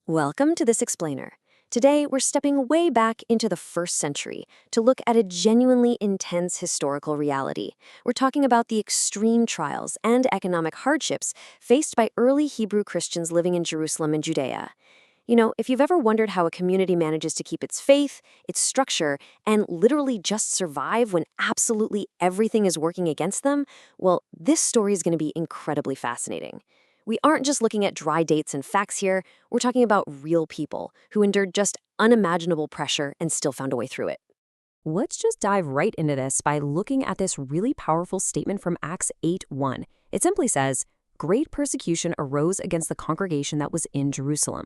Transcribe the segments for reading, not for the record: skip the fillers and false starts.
Welcome to This Explainer. Today, we're stepping way back into the first century to look at a genuinely intense historical reality. We're talking about the extreme trials and economic hardships faced by early Hebrew Christians living in Jerusalem and Judea. If you've ever wondered how a community manages to keep its faith, its structure, and literally just survive when absolutely everything is working against them, well, this story is going to be incredibly fascinating. We aren't just looking at dry dates and facts here, we're talking about real people who endured just unimaginable pressure and still found a way through it. Let's just dive right into this by looking at this really powerful statement from Acts 8:1. It simply says, "Great persecution arose against the congregation that was in Jerusalem."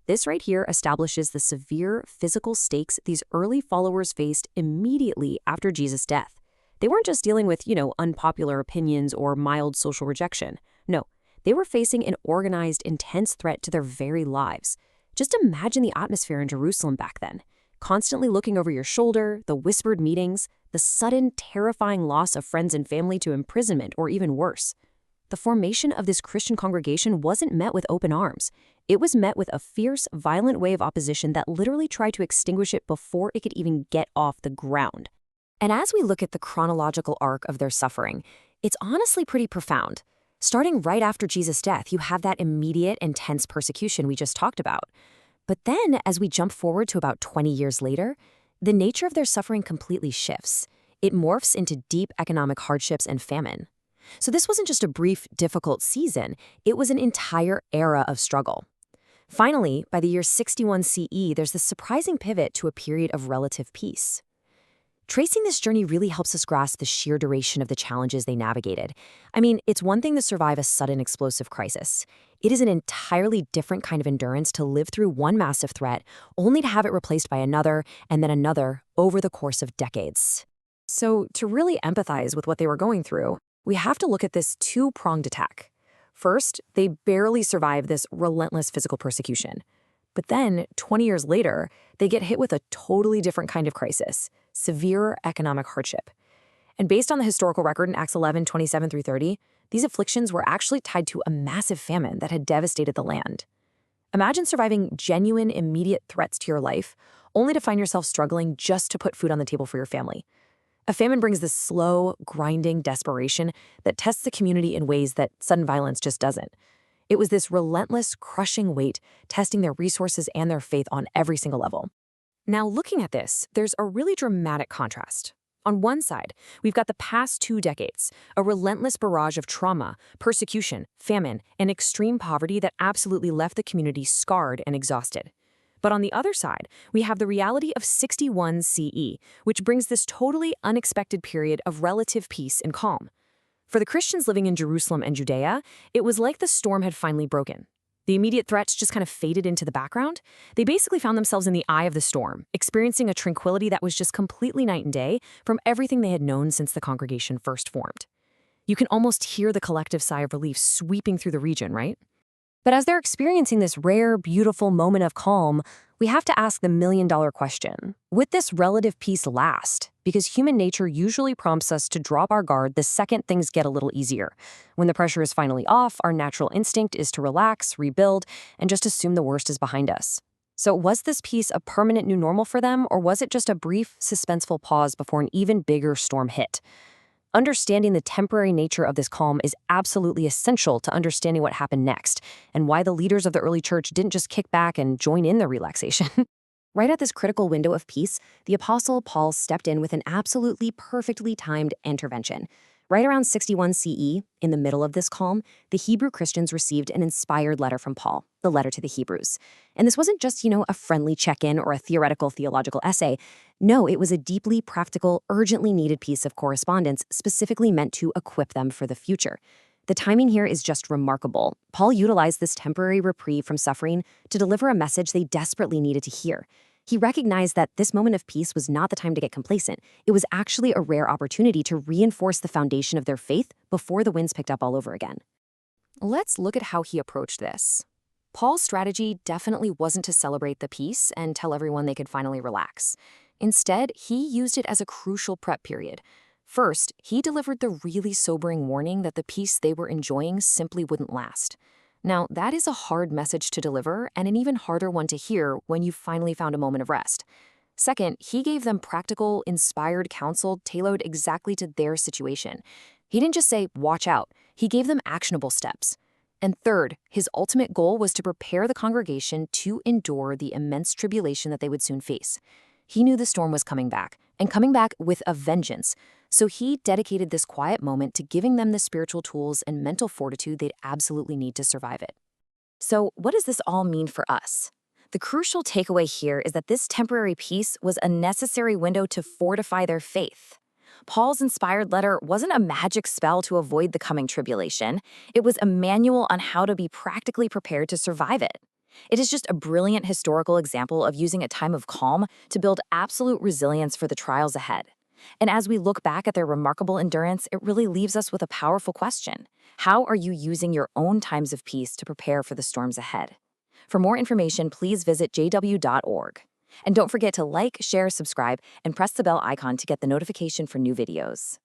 This right here establishes the severe physical stakes these early followers faced immediately after Jesus' death. They weren't just dealing with, unpopular opinions or mild social rejection. No, they were facing an organized, intense threat to their very lives. Just imagine the atmosphere in Jerusalem back then. Constantly looking over your shoulder, the whispered meetings, the sudden, terrifying loss of friends and family to imprisonment or even worse. The formation of this Christian congregation wasn't met with open arms. It was met with a fierce, violent wave of opposition that literally tried to extinguish it before it could even get off the ground. And as we look at the chronological arc of their suffering, it's honestly pretty profound. Starting right after Jesus' death, you have that immediate, intense persecution we just talked about. But then, as we jump forward to about 20 years later, the nature of their suffering completely shifts. It morphs into deep economic hardships and famine. So this wasn't just a brief, difficult season, it was an entire era of struggle. Finally, by the year 61 CE, there's this surprising pivot to a period of relative peace. Tracing this journey really helps us grasp the sheer duration of the challenges they navigated. I mean, it's one thing to survive a sudden explosive crisis. It is an entirely different kind of endurance to live through one massive threat, only to have it replaced by another, and then another, over the course of decades. So, to really empathize with what they were going through, we have to look at this two-pronged attack. First, they barely survive this relentless physical persecution. But then, 20 years later, they get hit with a totally different kind of crisis, severe economic hardship. And based on the historical record in Acts 11:27-30, these afflictions were actually tied to a massive famine that had devastated the land. Imagine surviving genuine, immediate threats to your life, only to find yourself struggling just to put food on the table for your family. A famine brings this slow, grinding desperation that tests the community in ways that sudden violence just doesn't. It was this relentless, crushing weight, testing their resources and their faith on every single level. Now, looking at this, there's a really dramatic contrast. On one side, we've got the past 2 decades, a relentless barrage of trauma, persecution, famine, and extreme poverty that absolutely left the community scarred and exhausted. But on the other side, we have the reality of 61 CE, which brings this totally unexpected period of relative peace and calm. For the Christians living in Jerusalem and Judea, it was like the storm had finally broken. The immediate threats just kind of faded into the background. They basically found themselves in the eye of the storm, experiencing a tranquility that was just completely night and day from everything they had known since the congregation first formed. You can almost hear the collective sigh of relief sweeping through the region, right? But as they're experiencing this rare, beautiful moment of calm, we have to ask the million-dollar question. Would this relative peace last? Because human nature usually prompts us to drop our guard the second things get a little easier. When the pressure is finally off, our natural instinct is to relax, rebuild, and just assume the worst is behind us. So was this peace a permanent new normal for them, or was it just a brief, suspenseful pause before an even bigger storm hit? Understanding the temporary nature of this calm is absolutely essential to understanding what happened next, and why the leaders of the early church didn't just kick back and join in the relaxation. Right at this critical window of peace, the Apostle Paul stepped in with an absolutely perfectly timed intervention. Right around 61 CE, in the middle of this calm, the Hebrew Christians received an inspired letter from Paul, the letter to the Hebrews. And this wasn't just, a friendly check-in or a theoretical theological essay. No, it was a deeply practical, urgently needed piece of correspondence specifically meant to equip them for the future. The timing here is just remarkable. Paul utilized this temporary reprieve from suffering to deliver a message they desperately needed to hear. He recognized that this moment of peace was not the time to get complacent. It was actually a rare opportunity to reinforce the foundation of their faith before the winds picked up all over again. Let's look at how he approached this. Paul's strategy definitely wasn't to celebrate the peace and tell everyone they could finally relax. Instead, he used it as a crucial prep period. First, he delivered the really sobering warning that the peace they were enjoying simply wouldn't last. Now, that is a hard message to deliver and an even harder one to hear when you finally found a moment of rest. Second, he gave them practical, inspired counsel tailored exactly to their situation. He didn't just say, watch out, he gave them actionable steps. And third, his ultimate goal was to prepare the congregation to endure the immense tribulation that they would soon face. He knew the storm was coming back, and coming back with a vengeance. So he dedicated this quiet moment to giving them the spiritual tools and mental fortitude they'd absolutely need to survive it. So, what does this all mean for us? The crucial takeaway here is that this temporary peace was a necessary window to fortify their faith. Paul's inspired letter wasn't a magic spell to avoid the coming tribulation. It was a manual on how to be practically prepared to survive it. It is just a brilliant historical example of using a time of calm to build absolute resilience for the trials ahead. And as we look back at their remarkable endurance, it really leaves us with a powerful question. How are you using your own times of peace to prepare for the storms ahead? For more information, please visit jw.org. And don't forget to like, share, subscribe, and press the bell icon to get the notification for new videos.